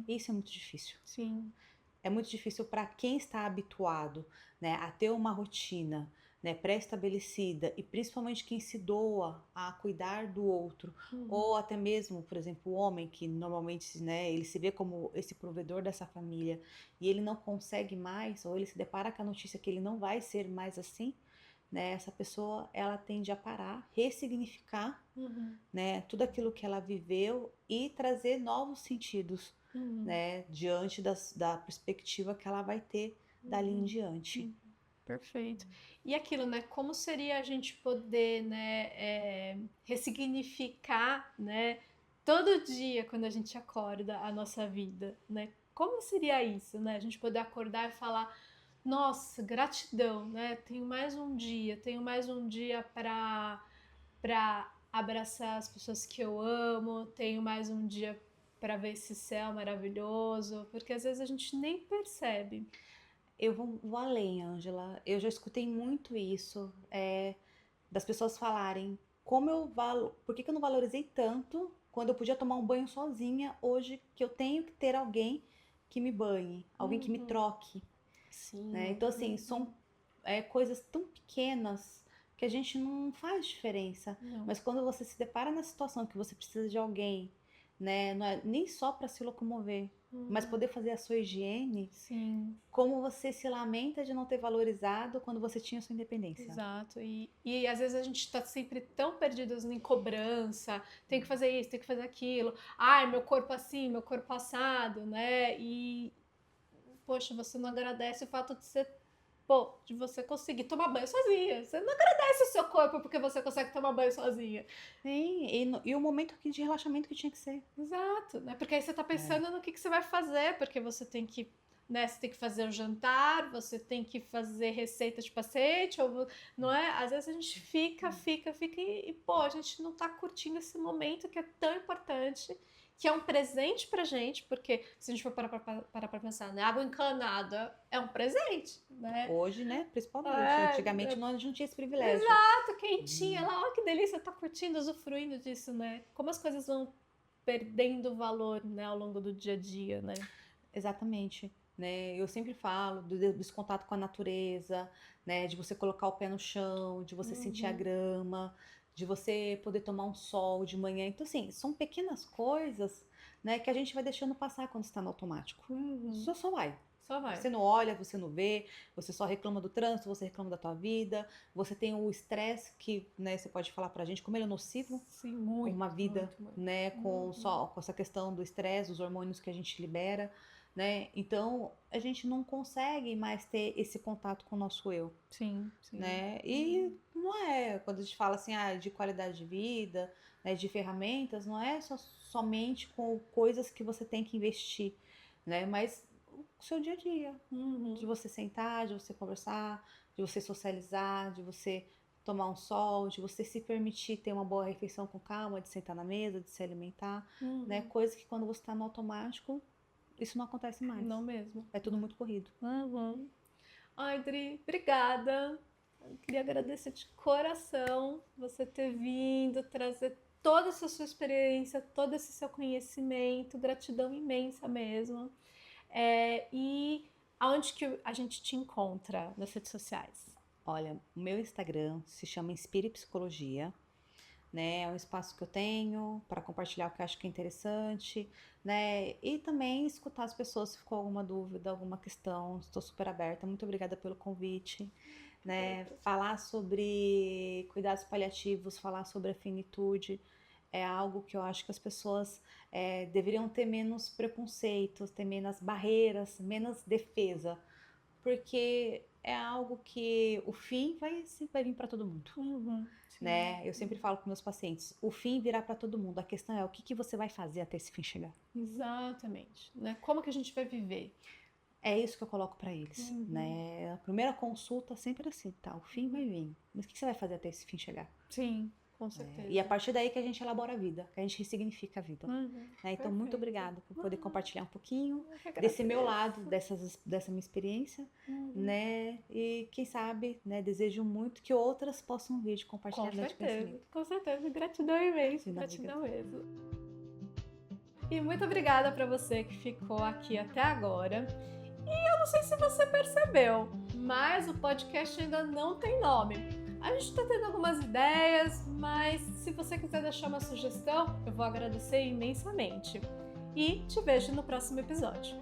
Isso é muito difícil. Sim. É muito difícil para quem está habituado, né, a ter uma rotina, né, pré-estabelecida, e principalmente quem se doa a cuidar do outro, ou até mesmo, por exemplo, o homem que normalmente, né, ele se vê como esse provedor dessa família e ele não consegue mais, ou ele se depara com a notícia que ele não vai ser mais assim, né, essa pessoa ela tende a parar, ressignificar, né, tudo aquilo que ela viveu e trazer novos sentidos, né, diante da perspectiva que ela vai ter dali em diante. Perfeito. E aquilo, né? Como seria a gente poder, né, ressignificar, né, todo dia quando a gente acorda a nossa vida, né? Como seria isso, né? A gente poder acordar e falar, nossa, gratidão, né? Tenho mais um dia para abraçar as pessoas que eu amo, tenho mais um dia para ver esse céu maravilhoso, porque às vezes a gente nem percebe. Eu vou além, Ângela. Eu já escutei muito isso, das pessoas falarem por que eu não valorizei tanto quando eu podia tomar um banho sozinha, hoje que eu tenho que ter alguém que me banhe, alguém que me troque. Sim. Né? Então, assim, são coisas tão pequenas que a gente não faz diferença. Não. Mas quando você se depara na situação que você precisa de alguém, né, não é nem só para se locomover, mas poder fazer a sua higiene, Sim. como você se lamenta de não ter valorizado quando você tinha sua independência. Exato. E às vezes a gente tá sempre tão perdidos em cobrança, tem que fazer isso, tem que fazer aquilo. Ai, meu corpo assim, meu corpo assado, né? E, poxa, você não agradece o fato de você conseguir tomar banho sozinha. Você não agradece o seu corpo porque você consegue tomar banho sozinha. Sim, e o momento aqui de relaxamento que tinha que ser. Exato, né? Porque aí você tá pensando no que você vai fazer, porque você tem que, né, você tem que fazer o jantar, você tem que fazer receita de paciente, ou, não é? Às vezes a gente fica pô, a gente não tá curtindo esse momento que é tão importante, que é um presente pra gente, porque se a gente for parar pra pensar, né, água encanada é um presente, né? Hoje, né, principalmente. Antigamente a gente não tinha esse privilégio. Exato, quentinha, lá, ó, que delícia, tá curtindo, usufruindo disso, né? Como as coisas vão perdendo valor, né, ao longo do dia a dia, né? Exatamente. Né? Eu sempre falo desse contato com a natureza, né? De você colocar o pé no chão, de você sentir a grama, de você poder tomar um sol de manhã. Então, assim, são pequenas coisas, né, que a gente vai deixando passar quando está no automático. Só vai. Só vai. Você não olha, você não vê, você só reclama do trânsito, você reclama da tua vida, você tem o estresse que, né, você pode falar pra gente como ele é nocivo. Sim, muito, uma vida, muito. né, com essa questão do estresse, dos hormônios que a gente libera, né? Então, a gente não consegue mais ter esse contato com o nosso eu. Sim. Né? E não é, quando a gente fala assim, de qualidade de vida, né, de ferramentas, não é somente com coisas que você tem que investir, né? Mas o seu dia a dia, de você sentar, de você conversar, de você socializar, de você tomar um sol, de você se permitir ter uma boa refeição com calma, de sentar na mesa, de se alimentar, né? Coisa que quando você tá no automático, isso não acontece mais. Não mesmo. É tudo muito corrido. Ai, Dri, obrigada. Eu queria agradecer de coração você ter vindo, trazer toda essa sua experiência, todo esse seu conhecimento, gratidão imensa mesmo. E aonde que a gente te encontra nas redes sociais? Olha, o meu Instagram se chama Inspire Psicologia, né? É um espaço que eu tenho para compartilhar o que eu acho que é interessante, né? E também escutar as pessoas se ficou alguma dúvida, alguma questão. Estou super aberta. Muito obrigada pelo convite, né? Falar sobre cuidados paliativos, falar sobre a finitude é algo que eu acho que as pessoas deveriam ter menos preconceitos, ter menos barreiras, menos defesa, porque é algo que o fim vai vir para todo mundo. Né? Eu sempre falo com meus pacientes, o fim virá para todo mundo. A questão é o que você vai fazer até esse fim chegar. Exatamente. Né? Como que a gente vai viver? É isso que eu coloco para eles. Né? A primeira consulta sempre assim, tá? O fim vai vir. Mas o que você vai fazer até esse fim chegar? Sim, com certeza. E a partir daí que a gente elabora a vida, que a gente ressignifica a vida. Né? Então, muito obrigada por poder compartilhar um pouquinho desse meu lado, dessa minha experiência, né? E quem sabe, né? Desejo muito que outras possam vir de compartilhamento de conhecimento. Com certeza, gratidão imensa, gratidão mesmo. E muito obrigada para você que ficou aqui até agora. E eu não sei se você percebeu, mas o podcast ainda não tem nome. A gente está tendo algumas ideias, mas se você quiser deixar uma sugestão, eu vou agradecer imensamente. E te vejo no próximo episódio.